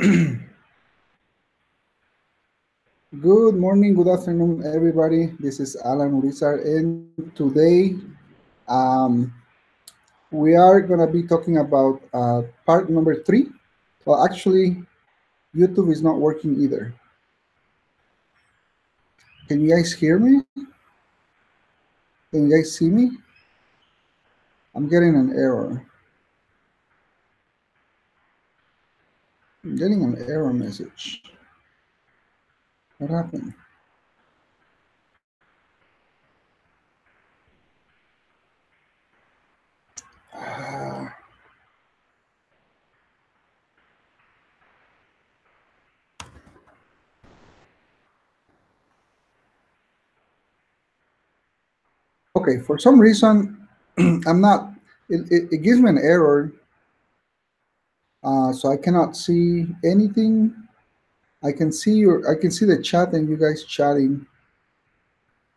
Good morning, good afternoon, everybody. This is Alan Urizar, and today um, we are going to be talking about part number 3. Well, actually, YouTube is not working either. Can you guys hear me? Can you guys see me? I'm getting an error. I'm getting an error message. What happened? Ah, okay, for some reason, I'm not, it gives me an error, so I cannot see anything. I can see the chat and you guys chatting.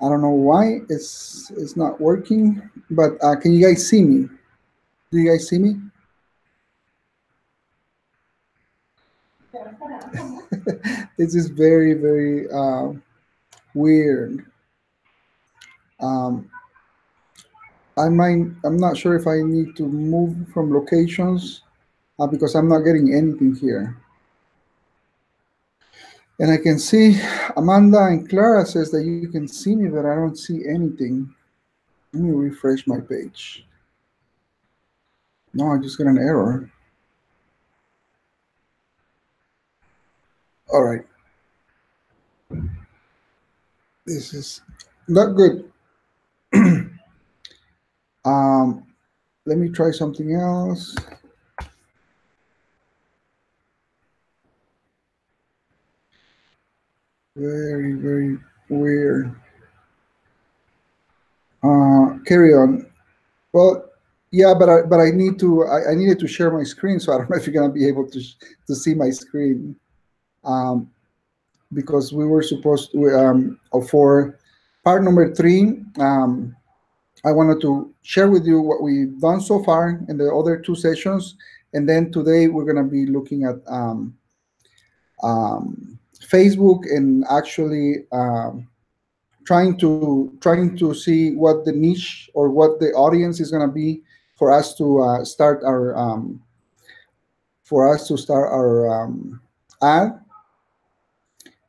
I don't know why it's not working, but can you guys see me? Do you guys see me? This is very weird. Um, I'm not sure if I need to move from locations because I'm not getting anything here. And I can see Amanda and Clara says that you can see me, but I don't see anything. Let me refresh my page. No, I just got an error. All right. This is not good. um, Let me try something else. Very weird. Carry on. Well, yeah, but I need to I needed to share my screen, so I don't know if you're gonna be able to see my screen. Um, because we were supposed to for part number 3. I wanted to share with you what we've done so far in the other 2 sessions, and then today we're gonna be looking at Facebook and actually trying to see what the niche or what the audience is going to be for us to start our ad,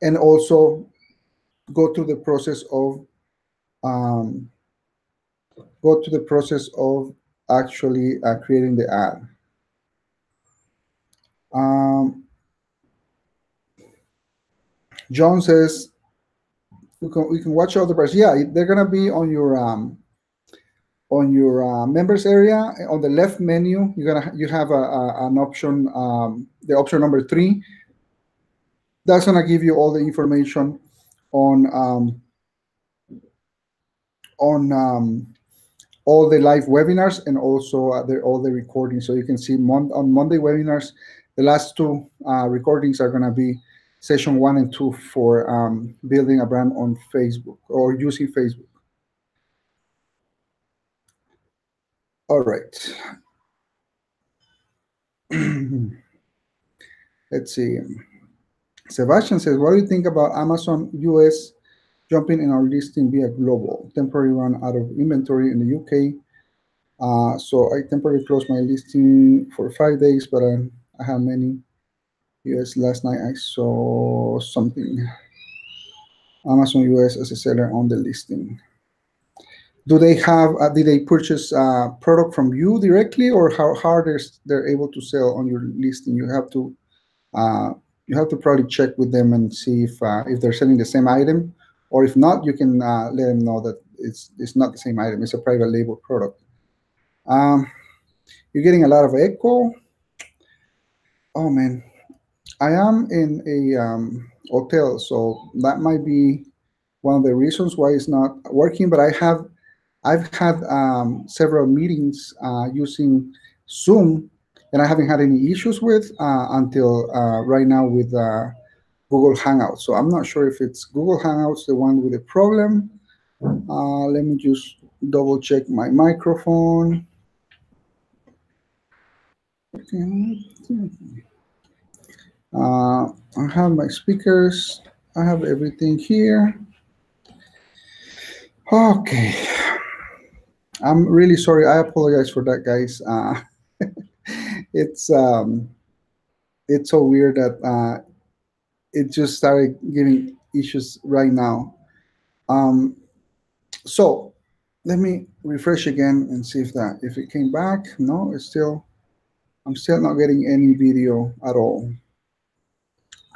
and also go through the process of um, actually creating the ad. Um, John says we can watch other parts. Yeah, they're gonna be on your members area. On the left menu, you have an option, the option number 3. That's gonna give you all the information on on all the live webinars, and also all the recordings. So you can see on Monday webinars, the last 2 recordings are gonna be session 1 and 2 for building a brand on Facebook or using Facebook. All right. Let's see. Sebastian says, what do you think about Amazon US jumping in our listing via global? Temporary run out of inventory in the UK. So I temporarily closed my listing for 5 days, but I have many US. Last night I saw something. Amazon US as a seller on the listing. Do they have? Did they purchase product from you directly, or how they're able to sell on your listing? Uh, you have to probably check with them and see if they're selling the same item, or if not, you can let them know that it's not the same item. It's a private label product. Um, you're getting a lot of echo. Oh man, I am in a hotel, so that might be one of the reasons why it's not working. But I've had several meetings using Zoom, and I haven't had any issues with until right now with Google Hangouts. So I'm not sure if it's Google Hangouts the one with the problem. Let me just double check my microphone. Uh, I have my speakers. I have everything here. Okay. I'm really sorry. I apologize for that, guys. It's um, it's so weird that it just started giving issues right now. Um, so let me refresh again and see if it came back. No, it's still I'm still not getting any video at all.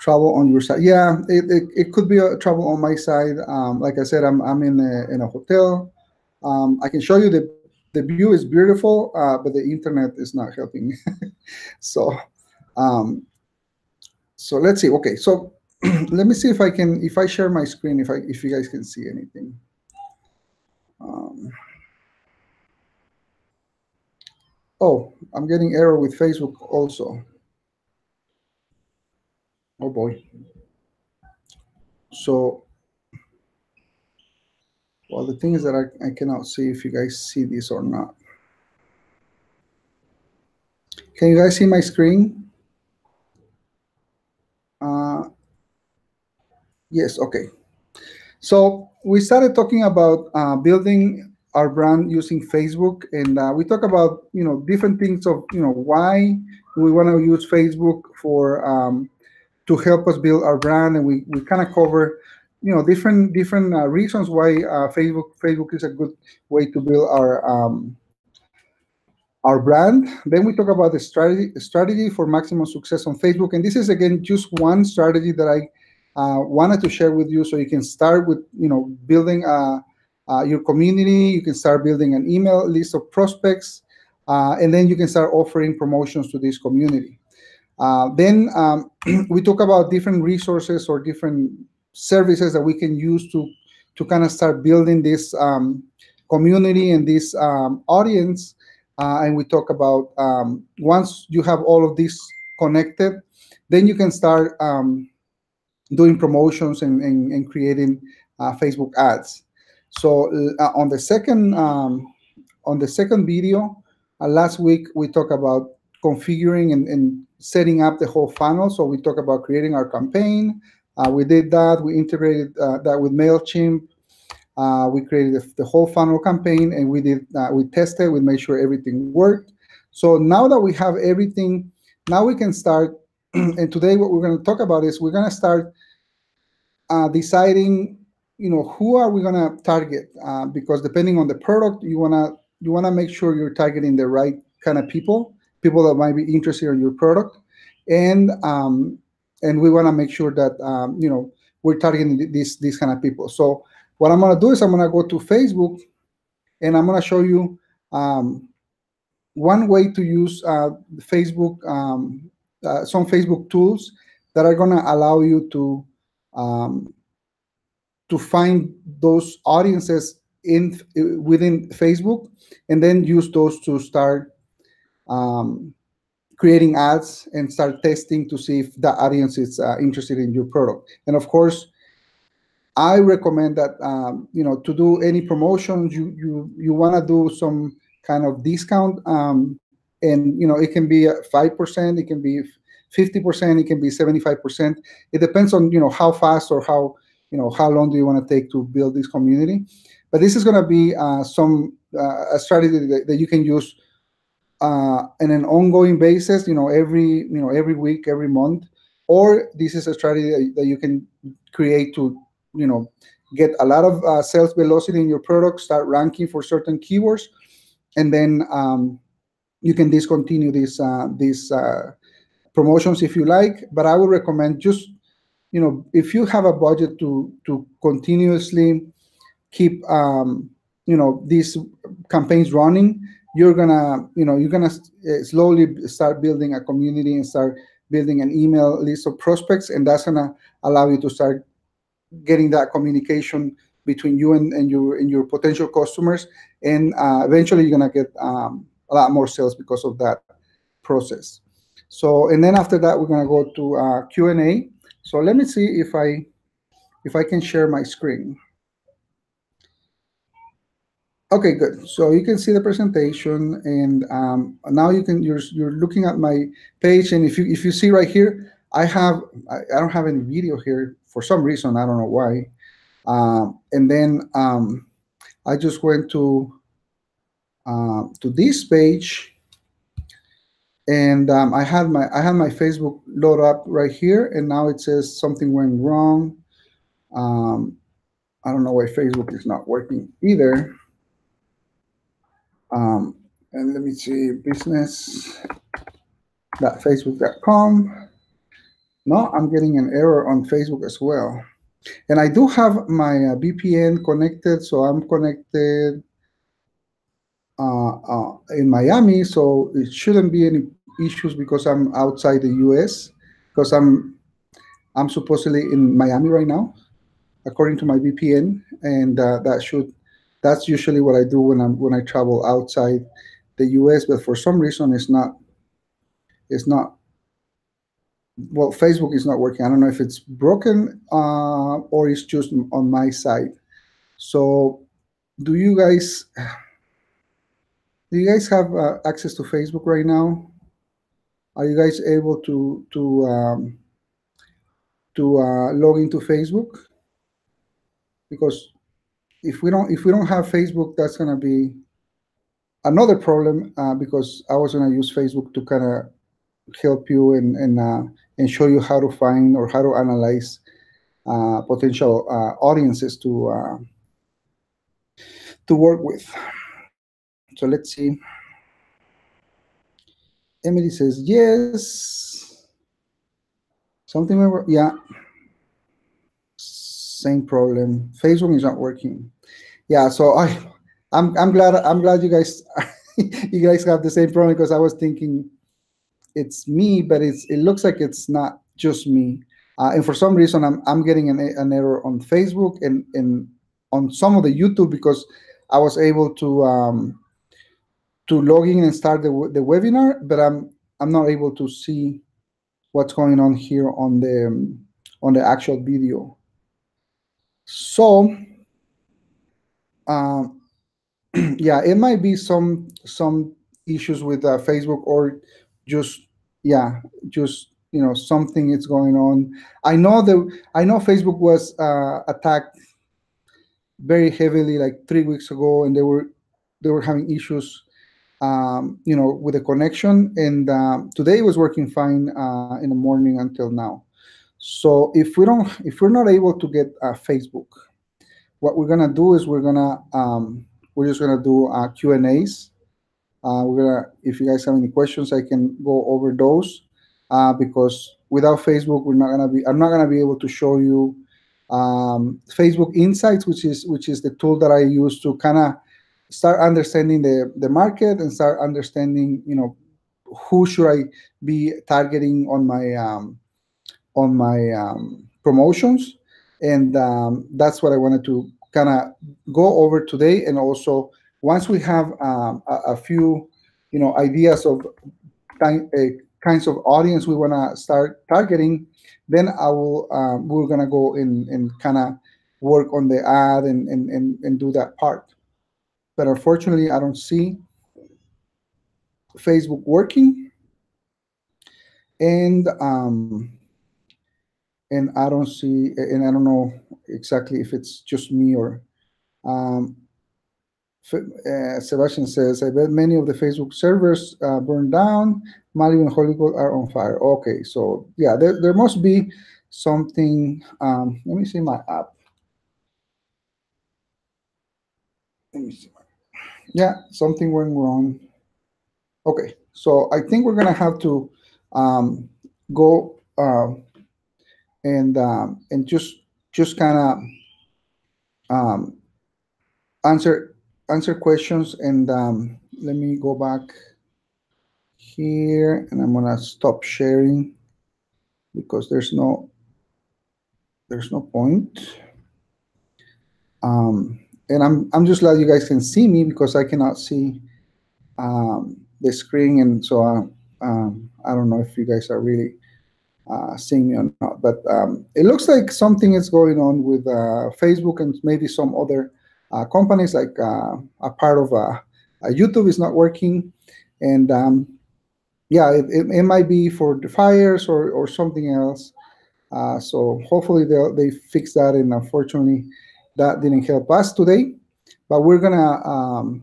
Trouble on your side? Yeah, it could be a trouble on my side. Like I said, I'm in a hotel. I can show you the view is beautiful, but the internet is not helping. So um, so let's see. Okay, so let me see if I share my screen if you guys can see anything. Um, oh, I'm getting error with Facebook also. Oh boy. So well, the thing is that I cannot see if you guys see this or not. Can you guys see my screen? Uh, yes. Okay. So we started talking about building our brand using Facebook, and we talk about different things of why we want to use Facebook for to help us build our brand, and we kind of cover different reasons why Facebook is a good way to build our brand. Then we talk about the strategy for maximum success on Facebook, and this is again just one strategy that I wanted to share with you, so you can start with building your community. You can start building an email list of prospects, and then you can start offering promotions to this community. Then we talk about different resources or different services that we can use to kind of start building this community and this audience. And we talk about once you have all of this connected, then you can start doing promotions and creating Facebook ads. So on the second video, last week we talked about configuring and setting up the whole funnel. So we talked about creating our campaign. We did that. We integrated that with Mailchimp. We created the whole funnel campaign, and we tested. We made sure everything worked. So now that we have everything, now we can start. And today, what we're going to talk about is we're going to start deciding who are we going to target, because depending on the product you want to make sure you're targeting the right kind of people that might be interested in your product, and and we want to make sure that we're targeting these kind of people. So what I'm going to do is I'm going to go to Facebook, and I'm going to show you one way to use Facebook, some Facebook tools that are going to allow you um, to find those audiences in within Facebook, and then use those to start um, creating ads and start testing to see if the audience is interested in your product. And of course, I recommend that to do any promotions, you want to do some kind of discount, and it can be 5%, it can be 50%, it can be 75%. It depends on how fast or how long do you want to take to build this community. But this is going to be some a strategy that you can use in an ongoing basis, every week, every month, or this is a strategy that you can create to, get a lot of sales velocity in your product, start ranking for certain keywords, and then you can discontinue these promotions if you like. But I would recommend just, if you have a budget to continuously keep these campaigns running, you're gonna slowly start building a community and start building an email list of prospects, and that's gonna allow you to start getting that communication between you and your potential customers, and eventually you're gonna get a lot more sales because of that process. So, and then after that we're gonna go to Q&A. So let me see if I can share my screen. Okay, good. So you can see the presentation, and now you're looking at my page, and if you see right here, I don't have any video here for some reason. I don't know why. And then I just went to this page, and I had my Facebook load up right here, and now it says something went wrong. Um, I don't know why Facebook is not working either. Um, and let me see, business.facebook.com. No, I'm getting an error on Facebook as well. And I do have my VPN connected, so I'm connected in Miami, so it shouldn't be any issues because I'm outside the U.S. because I'm supposedly in Miami right now, according to my VPN, and that's usually what I do when I travel outside the U.S. But for some reason, it's not. Well, Facebook is not working. I don't know if it's broken or it's just on my side. So, do you guys do you guys have access to Facebook right now? Are you guys able to log into Facebook? Because if we don't have Facebook, that's gonna be another problem because I was gonna use Facebook to kind of help you and show you how to find or how to analyze potential audiences to work with. So let's see. Emily says yes. Something over, yeah. Same problem. Facebook is not working. Yeah, so I'm glad you guys you guys have the same problem because I was thinking it's me, but it looks like it's not just me. And for some reason, I'm getting an error on Facebook and on some of the YouTube because I was able to log in and start the webinar, but I'm not able to see what's going on here on the actual video. So um, yeah, it might be some issues with Facebook or just yeah, just something is going on. I know Facebook was attacked very heavily like 3 weeks ago, and they were having issues with the connection. And today it was working fine in the morning until now. So if we're not able to get Facebook, what we're gonna do is we're just gonna do Q and A's. If you guys have any questions, I can go over those because without Facebook, I'm not gonna be able to show you Facebook Insights, which is the tool that I use to kind of start understanding the market and start understanding who should I be targeting on my promotions, and that's what I wanted to kind of go over today. And also, once we have a few ideas of kinds of audience we want to start targeting, then we're gonna go and kind of work on the ad and do that part. But unfortunately, I don't see Facebook working, and and I don't know exactly if it's just me or um, Sebastian says, I bet many of the Facebook servers burned down. Mali and Hollywood are on fire. Okay, so yeah, there must be something. Let me see my app. Let me see. Yeah, something went wrong. Okay, so I think we're gonna have to go and just kind of um, answer questions. And let me go back here, and I'm gonna stop sharing because there's no point. And I'm just glad you guys can see me because I cannot see the screen, and so I don't know if you guys are really seeing me or not. But it looks like something is going on with Facebook and maybe some other companies, like a part of YouTube is not working, and yeah, it might be for the fires or something else. So hopefully they fix that. And unfortunately, that didn't help us today. But we're gonna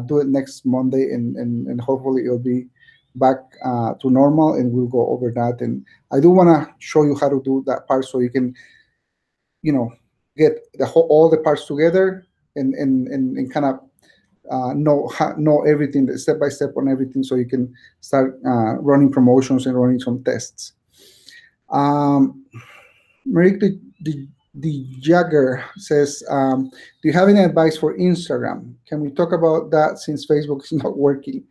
do it next Monday, and hopefully it'll be back to normal, and we'll go over that. And I do want to show you how to do that part, so you can, you know, get all the parts together, and kind of know everything step by step on everything, so you can start running promotions and running some tests. Um, Marik the Jagger says, "Do you have any advice for Instagram? Can we talk about that since Facebook is not working?"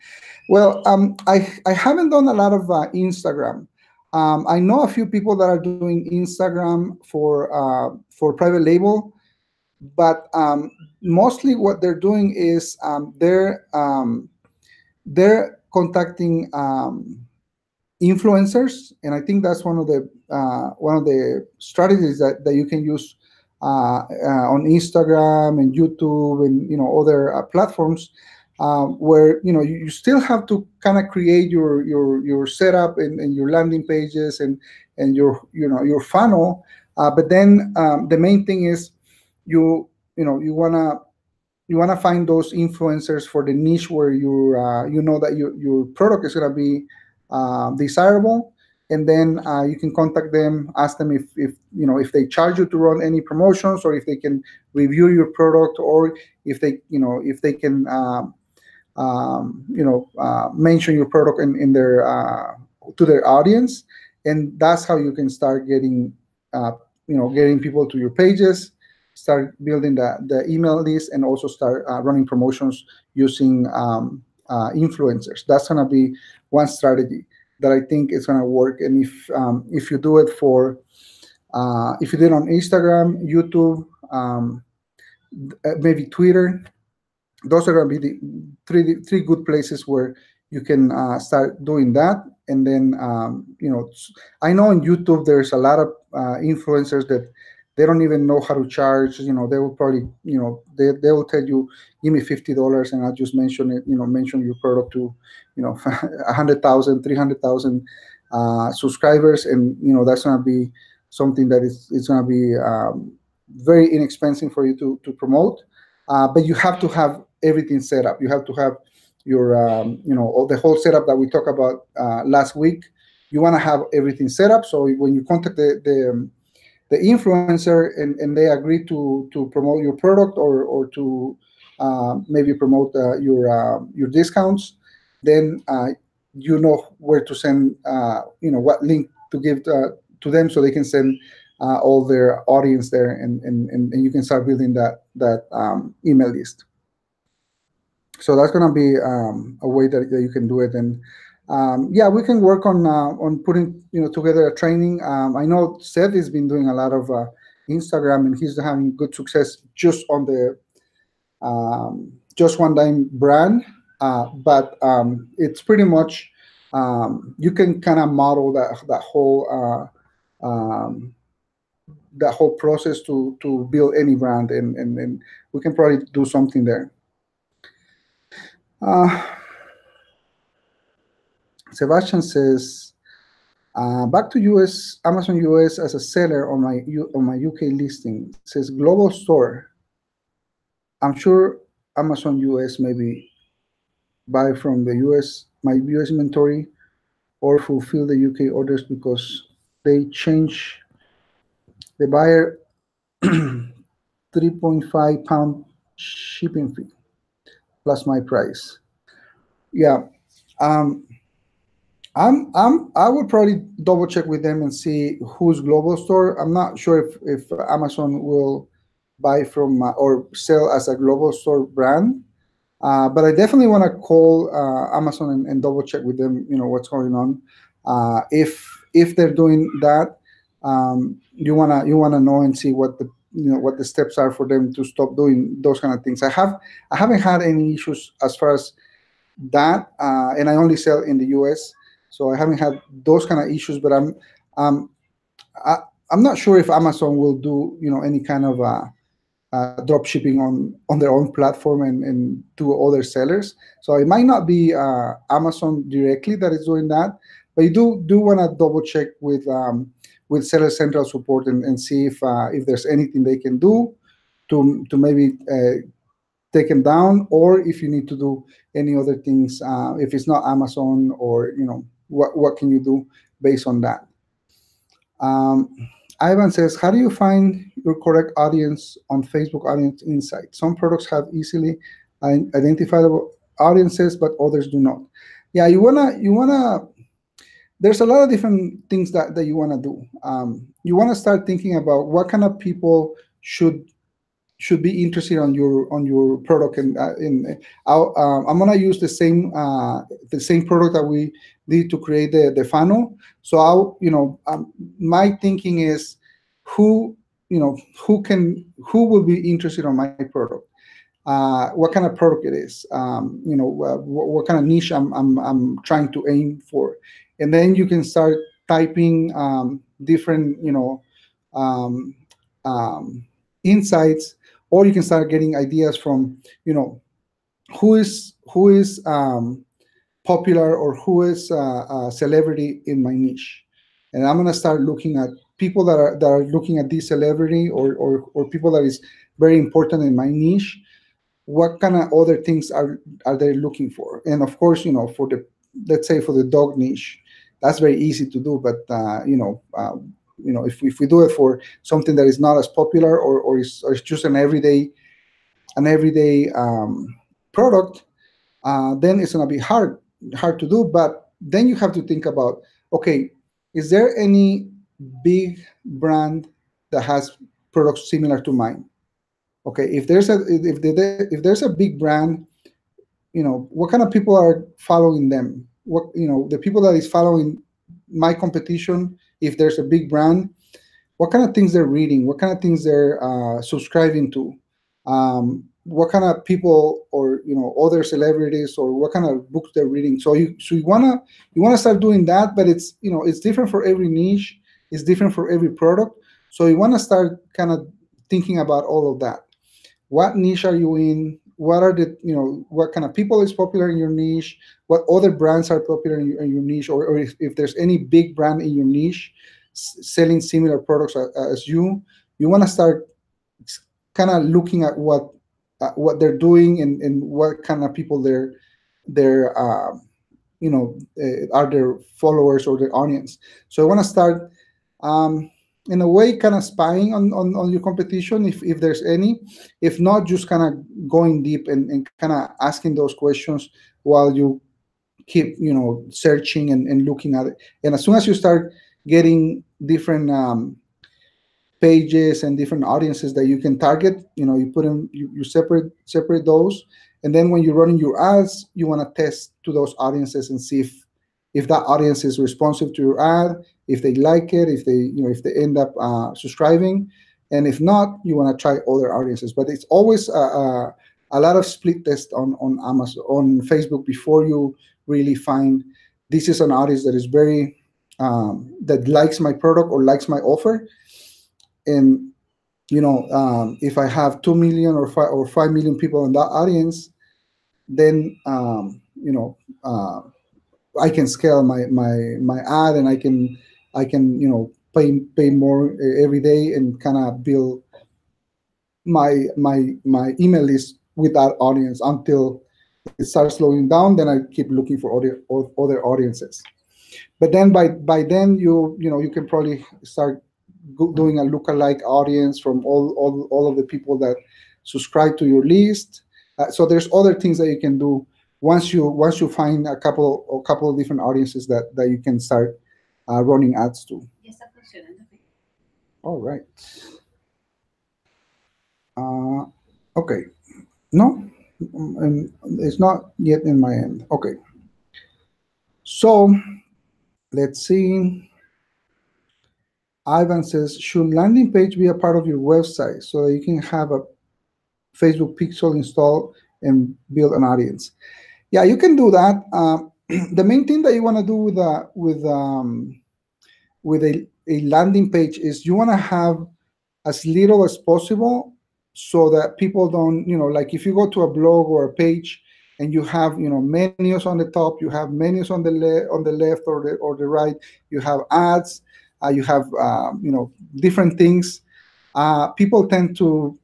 Well, I haven't done a lot of Instagram. I know a few people that are doing Instagram for private label, but mostly what they're doing is they're contacting influencers, and I think that's one of the strategies that you can use on Instagram and YouTube and other platforms, where you still have to kind of create your setup and your landing pages and your funnel, but then the main thing is you want to find those influencers for the niche where you know that your product is going to be desirable, and then you can contact them, ask them if they charge you to run any promotions, or if they can review your product, or if they can mention your product in their to their audience. And that's how you can start getting people to your pages, start building the email list, and also start running promotions using influencers. That's going to be one strategy that I think is going to work. And if you do it if you did it on Instagram, YouTube, maybe Twitter, those are going to be the three good places where you can start doing that. And then I know on YouTube there's a lot of influencers that they don't even know how to charge. They will probably they will tell you, give me $50 and I'll just mention it, mention your product to 100,000, 300,000 subscribers, and that's going to be something that is going to be very inexpensive for you to promote. But you have to have everything set up. You have to have your, all the whole setup that we talked about last week. You want to have everything set up. So when you contact the influencer, and they agree to promote your product, or to maybe promote your discounts, then you know where to send, what link to give to them, so they can send all their audience there, and you can start building that email list. So that's going to be a way that you can do it. And yeah, we can work on putting together a training. I know Seth has been doing a lot of Instagram, and he's having good success just on the just one dime brand. But it's pretty much, you can kind of model that whole process to build any brand, and we can probably do something there. Uh, Sebastian says, back to US, Amazon US as a seller on my UK listing. It says global store. I'm sure Amazon US maybe buy from the US, my US inventory, or fulfill the UK orders because they change the buyer 3.5 pound shipping fee plus my price. Yeah. Um, I would probably double check with them and see who's global store. I'm not sure if Amazon will buy from or sell as a global store brand, but I definitely want to call Amazon and double check with them. What's going on. If they're doing that, you wanna know and see what the steps are for them to stop doing those kind of things. I haven't had any issues as far as that, and I only sell in the US, so I haven't had those kind of issues. But um, I'm not sure if Amazon will do any kind of drop shipping on their own platform and to other sellers. So it might not be Amazon directly that is doing that, but you do want to double check with Seller Central support and see if there's anything they can do to maybe take them down, or if you need to do any other things. If it's not Amazon, or what can you do based on that. Um, Ivan says, how do you find your correct audience on Facebook Audience Insight? Some products have easily identifiable audiences, but others do not. Yeah, you wanna. There's a lot of different things that you wanna do. You wanna start thinking about what kind of people should be interested on your product. And I'm gonna use the same product that we did to create the funnel. So my thinking is who who will be interested on my product, what kind of product it is, what kind of niche I'm trying to aim for, and then you can start typing different um, um, insights, or you can start getting ideas from who is popular, or who is a celebrity in my niche, and I'm gonna start looking at people that are looking at this celebrity, or people that is very important in my niche. What kind of other things are they looking for? And of course, for the, let's say, for the dog niche, that's very easy to do. But if we do it for something that is not as popular, or is just an everyday product, then it's going to be hard to do. But then you have to think about, okay, is there any big brand that has products similar to mine? Okay, if there's a big brand, what kind of people are following them? The people that is following my competition, if there's a big brand, what kind of things they're reading, what kind of things they're subscribing to, what kind of people, or other celebrities, or what kind of books they're reading. So you wanna start doing that, but it's different for every niche, it's different for every product. So you wanna start kind of thinking about all of that. What niche are you in? What are what kind of people is popular in your niche? What other brands are popular in your niche? Or if there's any big brand in your niche selling similar products as you want to start kind of looking at what they're doing, and what kind of people are their followers or their audience. So I want to start, um, in a way, kind of spying on your competition, if there's any. If not, just kind of going deep and kind of asking those questions while you keep searching and looking at it. And as soon as you start getting different pages and different audiences that you can target, you put them, you separate those. And then when you're running your ads, you want to test to those audiences and see if that audience is responsive to your ad, if they like it, if they end up subscribing. And if not, you want to try other audiences. But it's always a lot of split test on Amazon, on Facebook, before you really find this is an audience that is very that likes my product or likes my offer. And if I have 2 million or 5 million people in that audience, then I can scale my ad, and I can pay more every day, and kind of build my email list with that audience until it starts slowing down. Then I keep looking for other audiences. But then by then you can probably start doing a lookalike audience from all of the people that subscribe to your list. So there's other things that you can do once you find a couple of different audiences that you can start running ads to. All right. Okay. No, it's not yet in my end. Okay. So let's see. Ivan says, should landing page be a part of your website so that you can have a Facebook pixel installed and build an audience? Yeah, you can do that. The main thing that you want to do with a landing page is you want to have as little as possible so that people don't, like if you go to a blog or a page and you have, menus on the top, you have menus on the left or the right, you have ads, you have, different things. People tend to,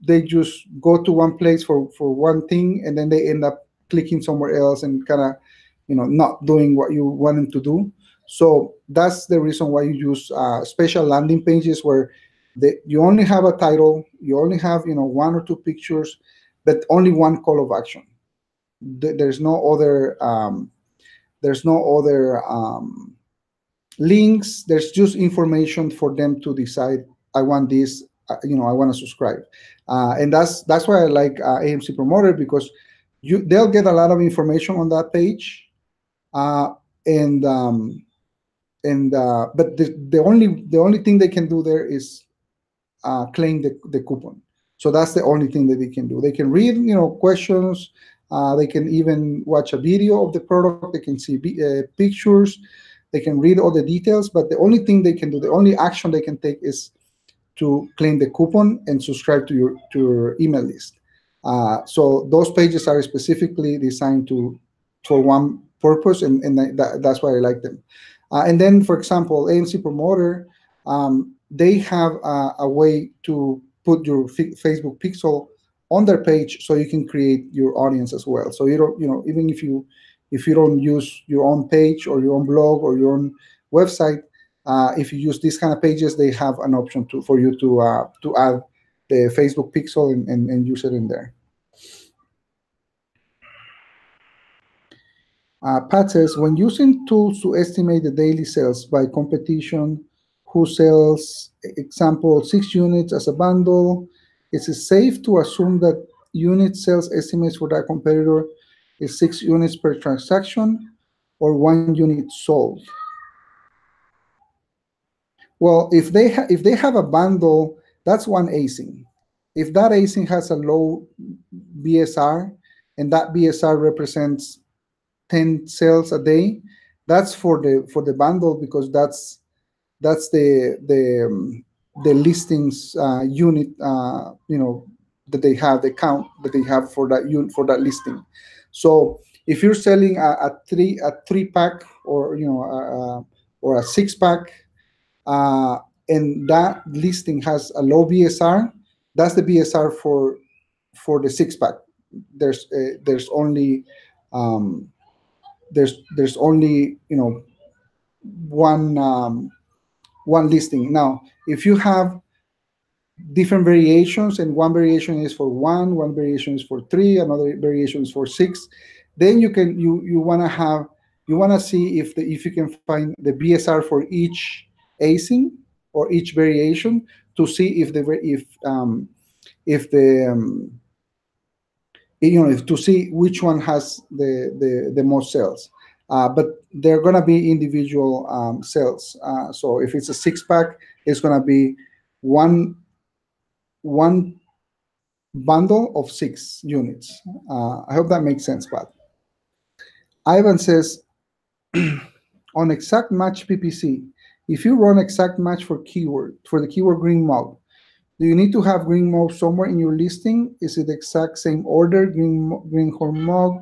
they just go to one place for one thing, and then they end up clicking somewhere else and kind of, not doing what you want them to do. So that's the reason why you use special landing pages where you only have a title, you only have, one or two pictures, but only one call of action. There's no other links. There's just information for them to decide, I want this, I want to subscribe. And that's why I like AMC Promoter, because they'll get a lot of information on that page. uh, and but the only thing they can do there is claim the coupon. So that's the only thing that they can do. They can read, questions. They can even watch a video of the product. They can see pictures. They can read all the details. But the only thing they can do, the only action they can take, is to claim the coupon and subscribe to your email list. So those pages are specifically designed for one purpose, and that's why I like them. And then, for example, AMC Promoter, they have a way to put your Facebook pixel on their page, so you can create your audience as well. So you don't, even if you don't use your own page or your own blog or your own website, if you use these kind of pages, they have an option for you to add the Facebook pixel and use it in there. Pat says, when using tools to estimate the daily sales by competition, who sells, example, 6 units as a bundle, is it safe to assume that unit sales estimates for that competitor is 6 units per transaction or 1 unit sold? Well, if they have a bundle, that's one ASIN. If that ASIN has a low BSR, and that BSR represents 10 sales a day, that's for the bundle, because that's the listings unit, that they have, the count that they have for that unit, for that listing. So if you're selling a three pack, or or a 6-pack, and that listing has a low BSR, that's the BSR for the 6-pack. There's only there's only one listing. Now, if you have different variations, and one variation is for one variation is for 3, another variation is for 6, then you want to see if you can find the BSR for each ASIN or each variation, to see if to see which one has the most sales. But they're going to be individual sales. So if it's a 6-pack, it's going to be one bundle of 6 units. I hope that makes sense, Pat. Ivan says, on exact match PPC, if you run exact match for the keyword green mug, do you need to have green mug somewhere in your listing? Is it the exact same order, greenhorn mug?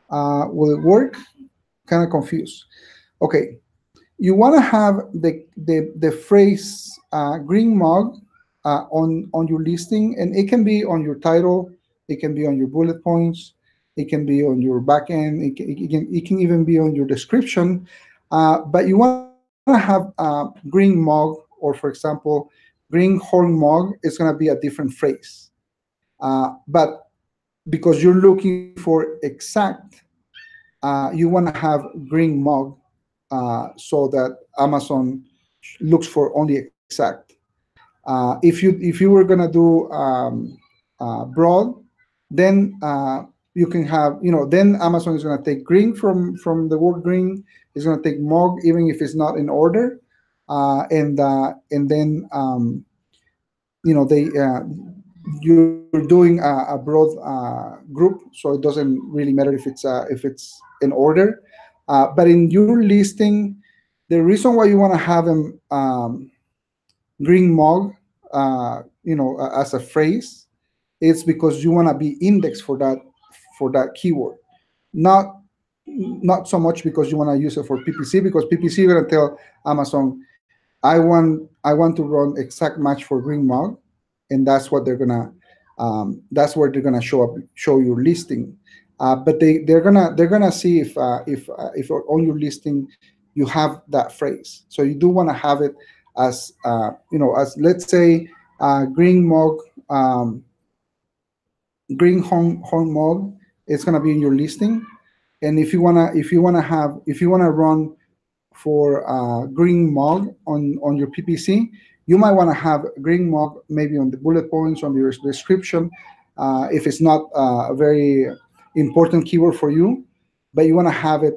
Will it work? Kind of confused. Okay, you want to have the phrase green mug on your listing, and it can be on your title, it can be on your bullet points, it can be on your back end, it can even be on your description. But you want to have green mug, or for example, greenhorn mug is going to be a different phrase. But because you're looking for exact, you want to have green mug, so that Amazon looks for only exact. If you were gonna do broad, then you can have, then Amazon is gonna take green from the word green. It's gonna take mug even if it's not in order, and then they you're doing a broad group, so it doesn't really matter if it's in order. But in your listing, the reason why you want to have them green mug, as a phrase, it's because you want to be indexed for that keyword, not not so much because you want to use it for PPC, because PPC you're gonna tell Amazon, I want to run exact match for green mug, and that's what they're gonna that's where they're gonna show your listing. But they're gonna see if on your listing you have that phrase. So you do want to have it as as, let's say, green mug, green home mug. It's gonna be in your listing. And if you wanna run for green mug on your PPC, you might want to have green mug maybe on the bullet points on your description, if it's not a very important keyword for you, but you want to have it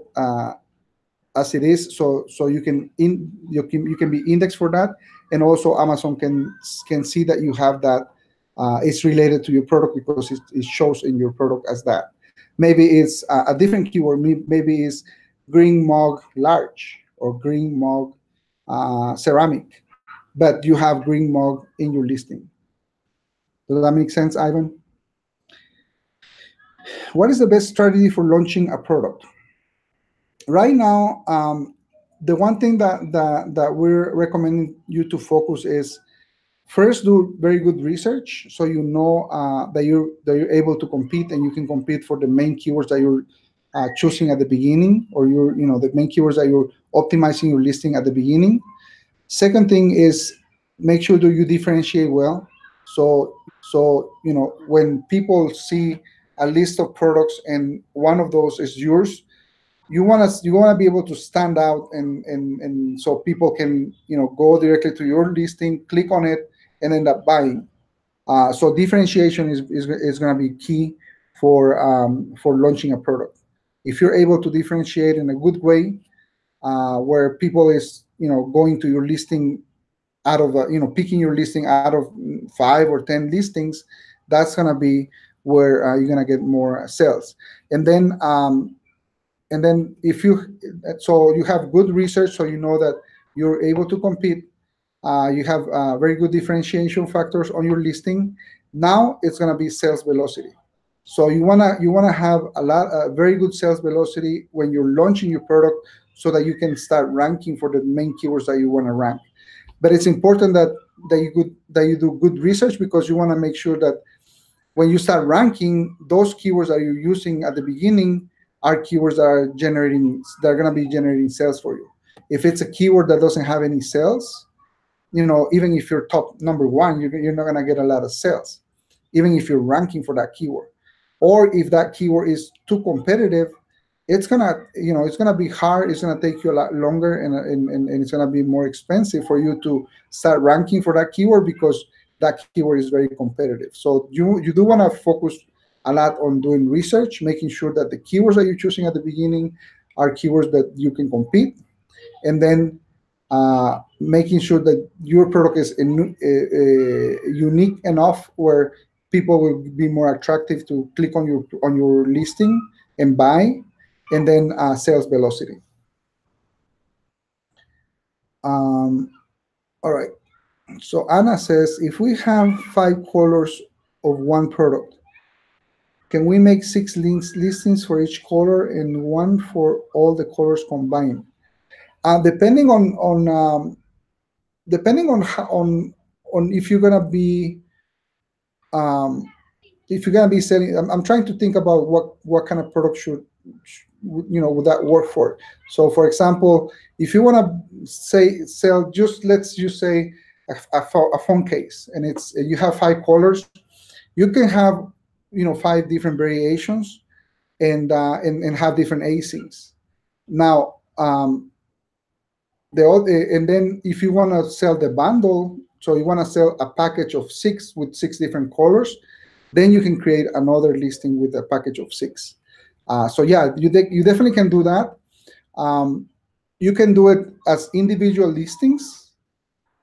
as it is, so you can be indexed for that, and also Amazon can see that you have that. It's related to your product because it shows in your product as that. Maybe it's a different keyword. Maybe it's green mug large or green mug ceramic, but you have green mug in your listing. Does that make sense, Ivan? What is the best strategy for launching a product? Right now, the one thing that we're recommending you to focus is, first, do very good research so you know that you're able to compete, and you can compete for the main keywords that you're choosing at the beginning, or the main keywords that you're optimizing your listing at the beginning. Second thing is, make sure that you differentiate well. So when people see a list of products and one of those is yours, you want to be able to stand out, and so people can go directly to your listing, click on it, and end up buying. So differentiation is going to be key for launching a product. If you're able to differentiate in a good way, where people is going to your listing out of picking your listing out of 5 or 10 listings, that's going to be where you're going to get more sales. And then if you have good research, so you know that you're able to compete, you have very good differentiation factors on your listing. Now it's going to be sales velocity. So you wanna have a very good sales velocity when you're launching your product, so that you can start ranking for the main keywords that you want to rank. But it's important that you do good research, because you want to make sure that when you start ranking, those keywords that you're using at the beginning are keywords that are going to be generating sales for you. If it's a keyword that doesn't have any sales, even if you're top number one, you're not going to get a lot of sales, even if you're ranking for that keyword. Or if that keyword is too competitive, it's gonna be hard. It's gonna take you a lot longer, and it's gonna be more expensive for you to start ranking for that keyword, because that keyword is very competitive. So you do want to focus a lot on doing research, making sure that the keywords that you're choosing at the beginning are keywords that you can compete, and then making sure that your product is unique enough where people will be more attractive to click on your listing and buy, and then sales velocity. All right. So Anna says, if we have 5 colors of one product, can we make 6 listings for each color and one for all the colors combined? Depending on if you're gonna be selling. I'm trying to think about what kind of product would that work for. So for example, if you want to sell, let's just say a phone case, and you have 5 colors, you can have 5 different variations, and have different acings. Now, and then if you want to sell the bundle, so you want to sell a package of 6 with 6 different colors, then you can create another listing with a package of 6. So yeah, you definitely can do that. You can do it as individual listings,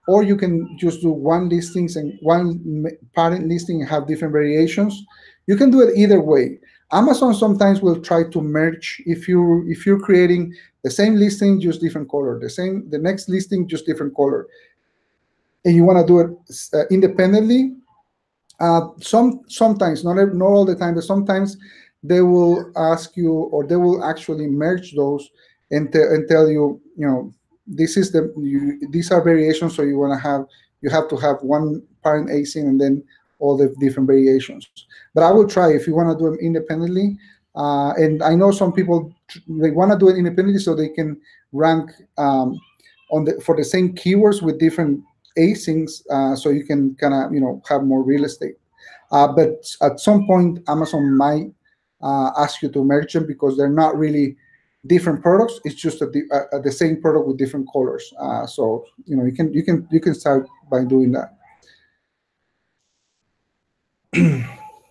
or you can just do one listings and one parent listing and have different variations. You can do it either way. Amazon sometimes will try to merge. If you're creating the same listing, just different color, the next listing, just different color, and you want to do it independently, Sometimes, not all the time, but sometimes they will ask you, or they will actually merge those and tell you, this is these are variations, so you have to have one parent async and then all the different variations. But I will try if you want to do them independently. And I know some people they want to do it independently so they can rank for the same keywords with different asyncs, so you can kind of have more real estate. But at some point, Amazon might ask you to merge them because they're not really different products. It's just the same product with different colors. So you can start by doing that.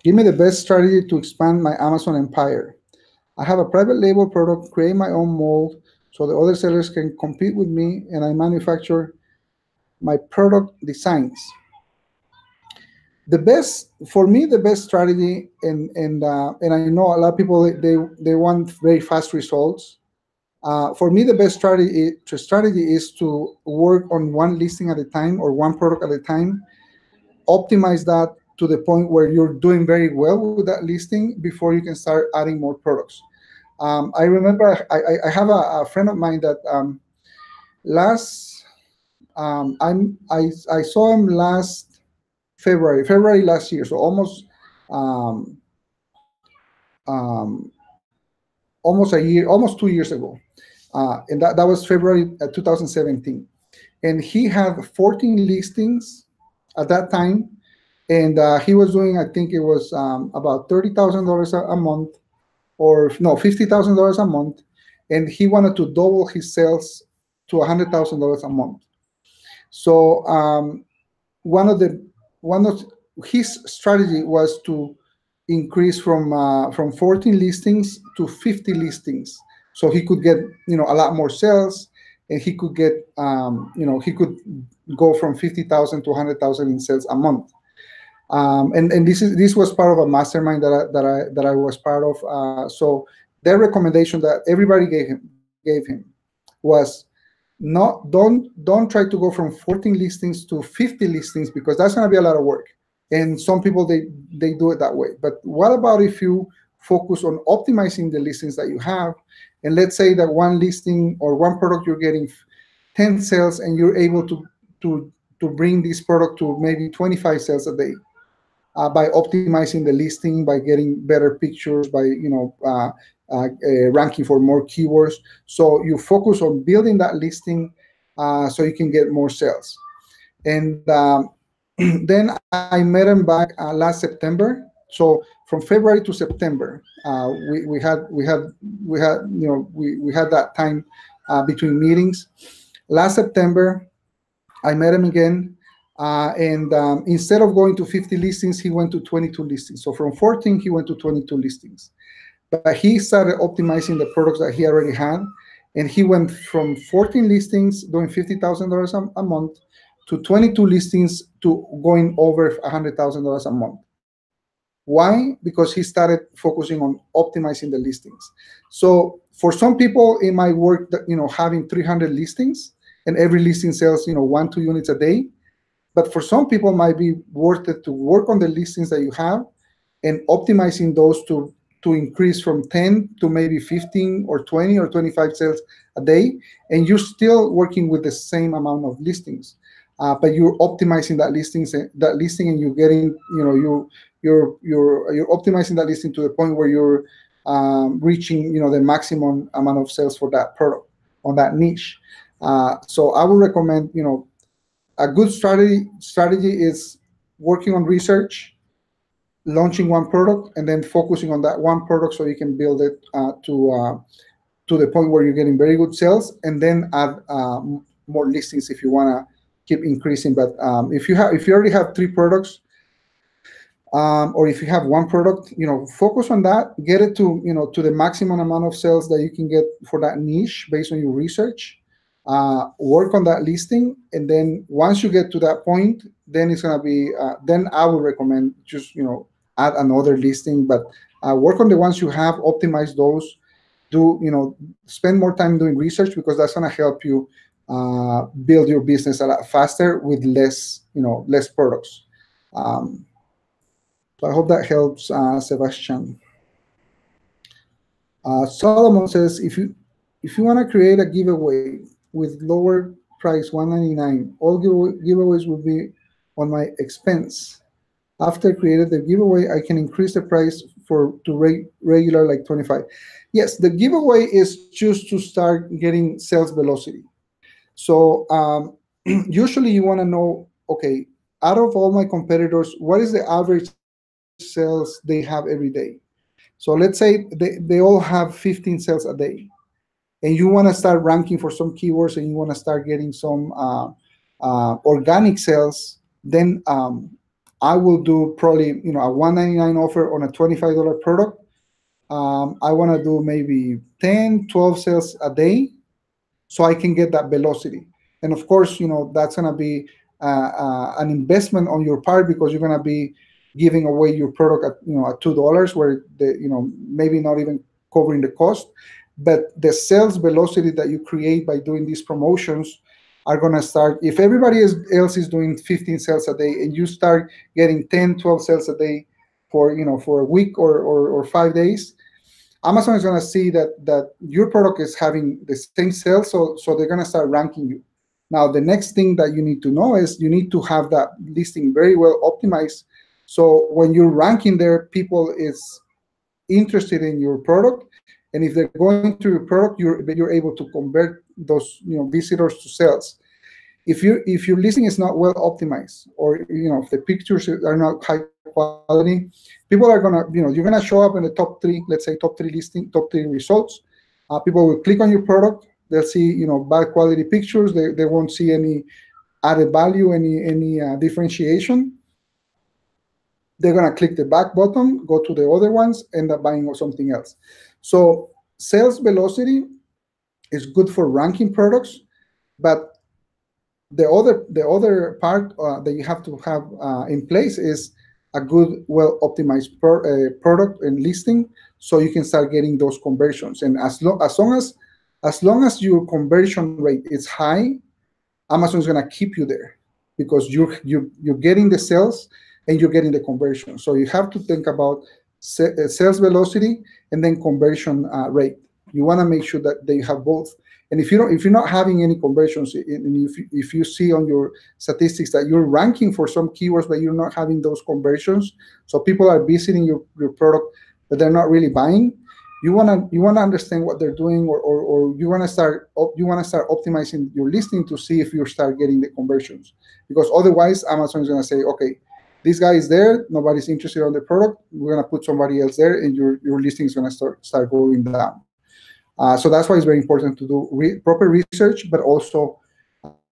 Give me the best strategy to expand my Amazon empire. I have a private label product, create my own mold so the other sellers can compete with me, and I manufacture my product designs. The best for me, the best strategy, and I know a lot of people they want very fast results. For me, the best strategy is to work on one listing at a time or one product at a time, optimize that to the point where you're doing very well with that listing before you can start adding more products. I remember I have a friend of mine that last I saw him last February last year, so um, um, almost a year, almost 2 years ago, and that was February 2017, and he had 14 listings at that time, and he was doing, I think it was about $30,000 a month, or no, $50,000 a month, and he wanted to double his sales to $100,000 a month. So one of the one of his strategy was to increase from 14 listings to 50 listings, so he could get a lot more sales, and he could get he could go from 50,000 to 100,000 in sales a month. And this was part of a mastermind that I was part of. So their recommendation that everybody gave him was, not don't try to go from 14 listings to 50 listings, because that's going to be a lot of work, and some people they do it that way. But what about if you focus on optimizing the listings that you have, and let's say that one listing or one product you're getting 10 sales, and you're able to bring this product to maybe 25 sales a day, by optimizing the listing, by getting better pictures, by ranking for more keywords. So you focus on building that listing, so you can get more sales. And then I met him back last September. So from February to September, we had that time between meetings. Last September, I met him again, and instead of going to 50 listings, he went to 22 listings. So from 14, he went to 22 listings. But he started optimizing the products that he already had, and he went from 14 listings doing $50,000 a month to 22 listings to going over $100,000 a month. Why? Because he started focusing on optimizing the listings. So for some people, it might work that having 300 listings and every listing sells 1-2 units a day. But for some people, it might be worth it to work on the listings that you have and optimizing those to increase from 10 to maybe 15 or 20 or 25 sales a day, and you're still working with the same amount of listings, but you're optimizing that listing, and you're getting you're optimizing that listing to the point where you're reaching the maximum amount of sales for that product on that niche. So I would recommend a good strategy is working on research, launching one product, and then focusing on that one product so you can build it to the point where you're getting very good sales, and then add more listings if you want to keep increasing. But if you already have 3 products, or if you have one product, focus on that, get it to the maximum amount of sales that you can get for that niche based on your research. Work on that listing, and then once you get to that point, then it's going to be then I would recommend just add another listing. But work on the ones you have, optimize those, spend more time doing research, because that's going to help you build your business a lot faster with less products. So I hope that helps, Sebastian. Solomon says, if you want to create a giveaway with lower price 199, all giveaways will be on my expense. After created the giveaway, I can increase the price to regular like 25. Yes, the giveaway is just to start getting sales velocity. So usually you want to know, okay, out of all my competitors, what is the average sales they have every day? So let's say they all have 15 sales a day, and you want to start ranking for some keywords and you want to start getting some organic sales, then I will do probably a 199 offer on a $25 product. I want to do maybe 10, 12 sales a day so I can get that velocity. And of course, that's going to be an investment on your part because you're going to be giving away your product at $2, where maybe not even covering the cost, but the sales velocity that you create by doing these promotions are going to start. If everybody else is doing 15 sales a day and you start getting 10, 12 sales a day for a week or 5 days, Amazon is going to see that your product is having the same sales, so they're going to start ranking you. Now, the next thing that you need to know is you need to have that listing very well optimized. So when you're ranking there, people is interested in your product, and if they're going to your product, you're able to convert those visitors to sales. If your listing is not well optimized, or if the pictures are not high quality, people are gonna you're gonna show up in the top three, let's say top three results. People will click on your product. They'll see bad quality pictures. They won't see any added value, any differentiation. They're gonna click the back button, go to the other ones, end up buying something else. So sales velocity is good for ranking products, but the other part that you have to have in place is a good, well optimized product and listing, so you can start getting those conversions. And as long as your conversion rate is high, Amazon is going to keep you there because you're getting the sales and you're getting the conversion. So you have to think about sales velocity and then conversion rate. You want to make sure that they have both. And if you're not having any conversions, and if you see on your statistics that you're ranking for some keywords but you're not having those conversions, so people are visiting your product but they're not really buying, you wanna understand what they're doing, or you wanna start optimizing your listing to see if you start getting the conversions. Because otherwise, Amazon is gonna say, okay, this guy is there, nobody's interested on the product, we're gonna put somebody else there, and your listing is gonna start going down. So that's why it's very important to do proper research, but also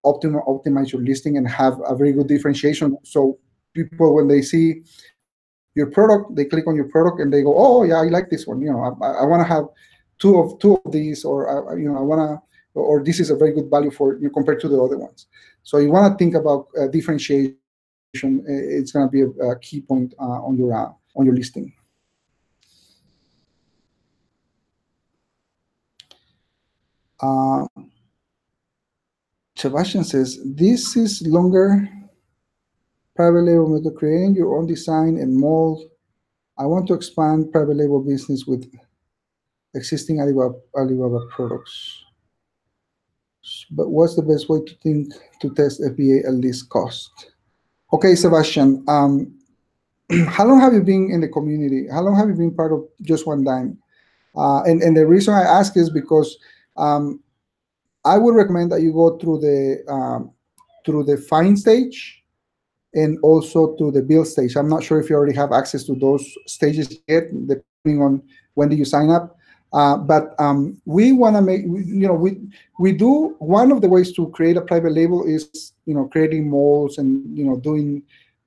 optimize your listing and have a very good differentiation. So people, when they see your product, they click on your product and they go, "Oh yeah, I like this one. I want to have two of these, or I want to, or this is a very good value for you compared to the other ones." So you want to think about differentiation. It's going to be a key point on your listing. Uh, Sebastian says, this is longer private label method, creating your own design and mold. I want to expand private label business with existing Alibaba products. But what's the best way to test FBA at least cost? Okay, Sebastian, how long have you been in the community? How long have you been part of Just One Dime? And the reason I ask is because I would recommend that you go through the find stage and also to the build stage. I'm not sure if you already have access to those stages yet, depending on when do you sign up. But we want to we do, one of the ways to create a private label is creating molds and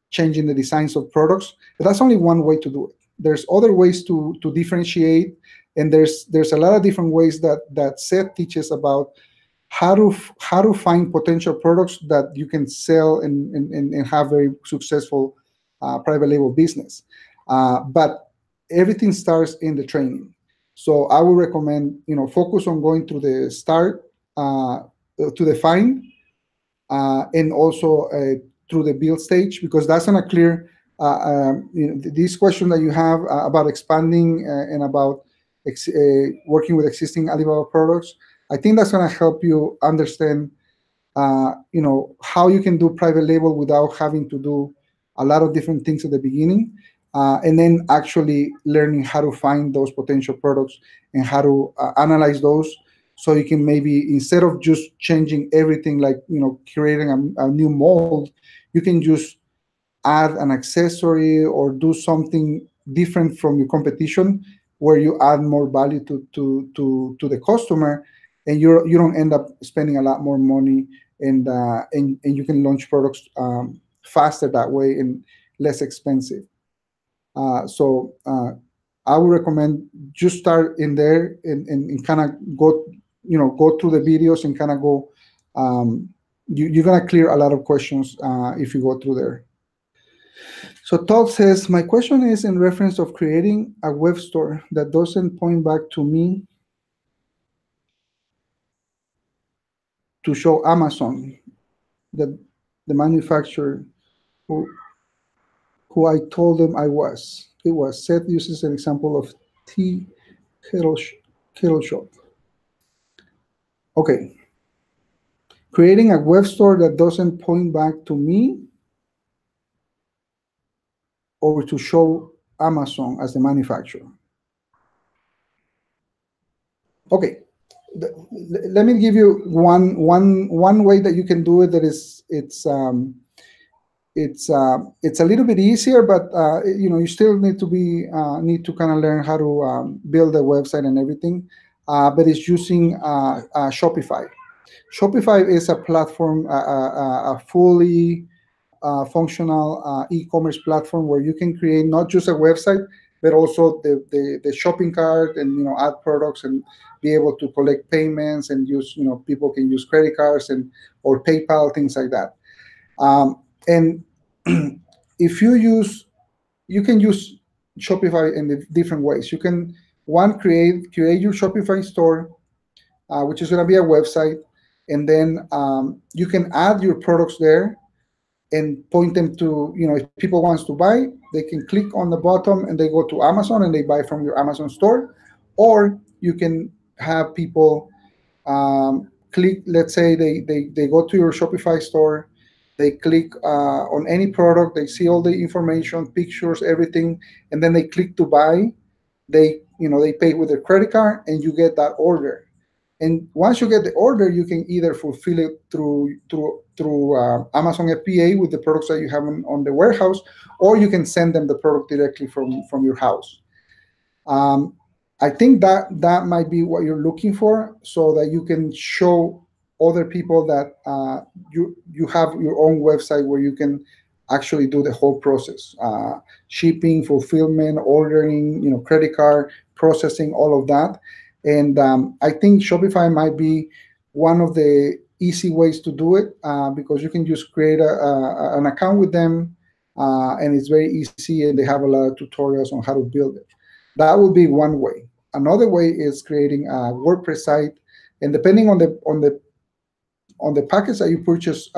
changing the designs of products. But that's only one way to do it. There's other ways to differentiate, and there's a lot of different ways that Seth teaches about how to find potential products that you can sell and have very successful private label business. But everything starts in the training. So I would recommend focus on going to the start, to the find, and also through the build stage, because that's gonna clear this question that you have about expanding and about working with existing Alibaba products, I think that's going to help you understand, how you can do private label without having to do a lot of different things at the beginning, and then actually learning how to find those potential products and how to analyze those, so you can maybe, instead of just changing everything, like creating a new mold, you can just add an accessory or do something different from your competition, where you add more value to the customer, and you don't end up spending a lot more money, and you can launch products faster that way and less expensive. So I would recommend just start in there, and kind of go through the videos and kind of go. You're gonna clear a lot of questions if you go through there. So Todd says, my question is in reference of creating a web store that doesn't point back to me to show Amazon, that the manufacturer who, who I told them I was. It was. Seth uses an example of tea kettle, kettle shop. Okay. Creating a web store that doesn't point back to me or to show Amazon as the manufacturer. Okay. Let me give you one way that you can do it. That is, it's a little bit easier, but you still need to kind of learn how to build a website and everything. But it's using Shopify. Shopify is a platform, a fully functional e-commerce platform where you can create not just a website, but also the shopping cart, and add products and be able to collect payments, and use people can use credit cards and or PayPal, things like that. And if you can use Shopify in the different ways. You can create your Shopify store, which is going to be a website, and then you can add your products there and point them to, if people wants to buy, they can click on the bottom and they go to Amazon and they buy from your Amazon store. Or you can have people click, let's say they go to your Shopify store, they click on any product, they see all the information, pictures, everything, and then they click to buy. They pay with their credit card, and you get that order. And once you get the order, you can either fulfill it through Amazon FBA with the products that you have on the warehouse, or you can send them the product directly from your house. I think that might be what you're looking for, so that you can show other people that you have your own website where you can actually do the whole process: shipping, fulfillment, ordering, credit card processing, all of that. And I think Shopify might be one of the easy ways to do it, because you can just create an account with them, and it's very easy, and they have a lot of tutorials on how to build it. That would be one way. Another way is creating a WordPress site, and depending on the package that you purchase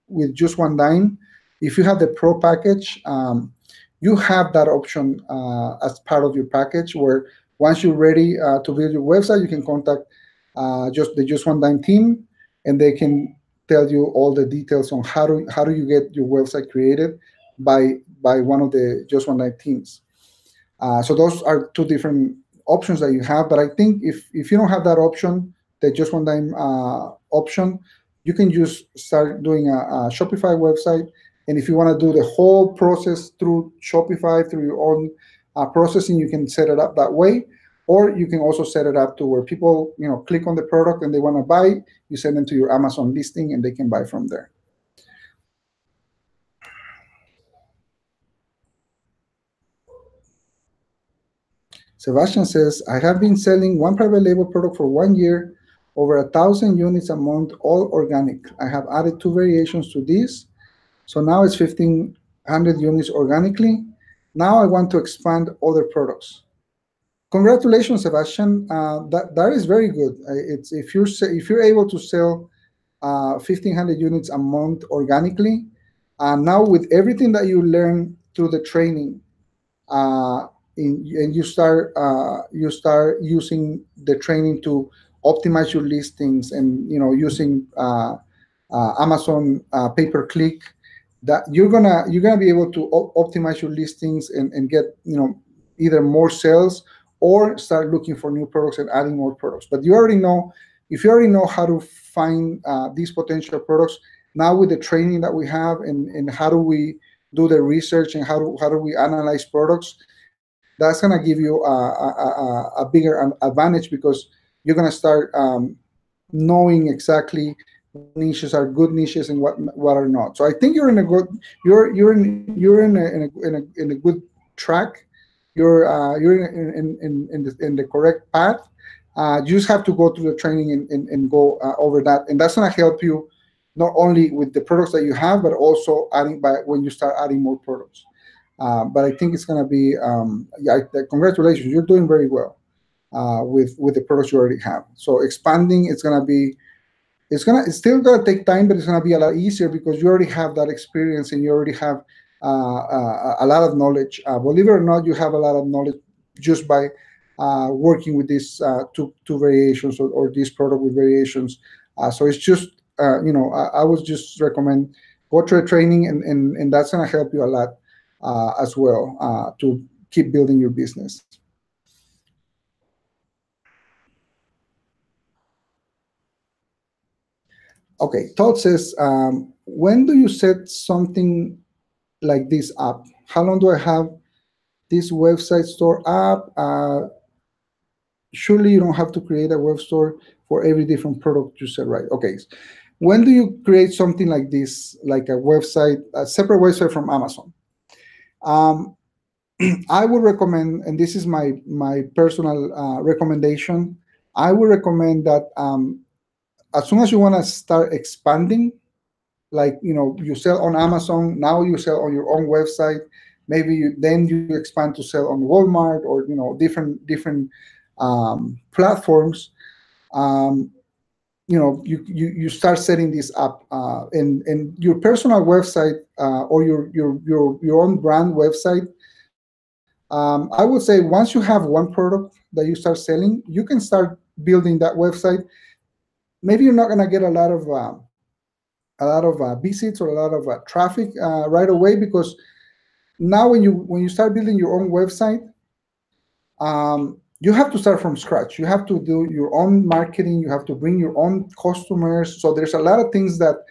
with just one dime, if you have the Pro package, you have that option as part of your package, where once you're ready to build your website, you can contact the Just One Dime team, and they can tell you all the details on how do you get your website created by one of the Just One Dime teams. So those are two different options that you have. But I think if you don't have that option, the Just One Dime option, you can just start doing a Shopify website. And if you want to do the whole process through Shopify, through your own processing, you can set it up that way. Or you can also set it up to where people, click on the product and they want to buy, you send them to your Amazon listing and they can buy from there. Sebastian says, I have been selling one private label product for 1 year, over 1,000 units a month, all organic. I have added 2 variations to this. So now it's 1,500 units organically. Now I want to expand other products. Congratulations, Sebastian. That is very good. It's if you're able to sell 1,500 units a month organically, now with everything that you learn through the training, uh, and you start using the training to optimize your listings, and using Amazon pay per click, that you're gonna be able to optimize your listings, and get either more sales, or start looking for new products and adding more products. But you already know, if you already know how to find these potential products, now with the training that we have, and how do we do the research, and how do we analyze products, that's gonna give you a bigger advantage, because you're gonna start knowing exactly what niches are good niches and what are not. So I think you're in a good you're in a good track. You're in the correct path. You just have to go through the training, and go over that, and that's gonna help you not only with the products that you have, but also adding by when you start adding more products. But I think it's gonna be yeah. Congratulations, you're doing very well with the products you already have. So expanding, it's still gonna take time, but it's gonna be a lot easier, because you already have that experience, and you already have a lot of knowledge. Believe it or not, you have a lot of knowledge just by working with these two variations, or this product with variations. So it's just I would just recommend go to a training, and that's gonna help you a lot as well to keep building your business. Okay, Todd says, when do you set something like this up? How long do I have this website store up? Surely you don't have to create a web store for every different product you sell, right? Okay. When do you create something like this, like a separate website from Amazon? Um, I would recommend, and this is my personal recommendation. I would recommend that as soon as you want to start expanding, like you sell on Amazon, now you sell on your own website, maybe then you expand to sell on Walmart, or different platforms. um, you start setting this up, and your personal website, or your own brand website. I would say once you have one product that you start selling, you can start building that website. Maybe you're not going to get a lot of visits, or a lot of traffic right away, because now when you start building your own website, you have to start from scratch. You have to do your own marketing. You have to bring your own customers. So there's a lot of things that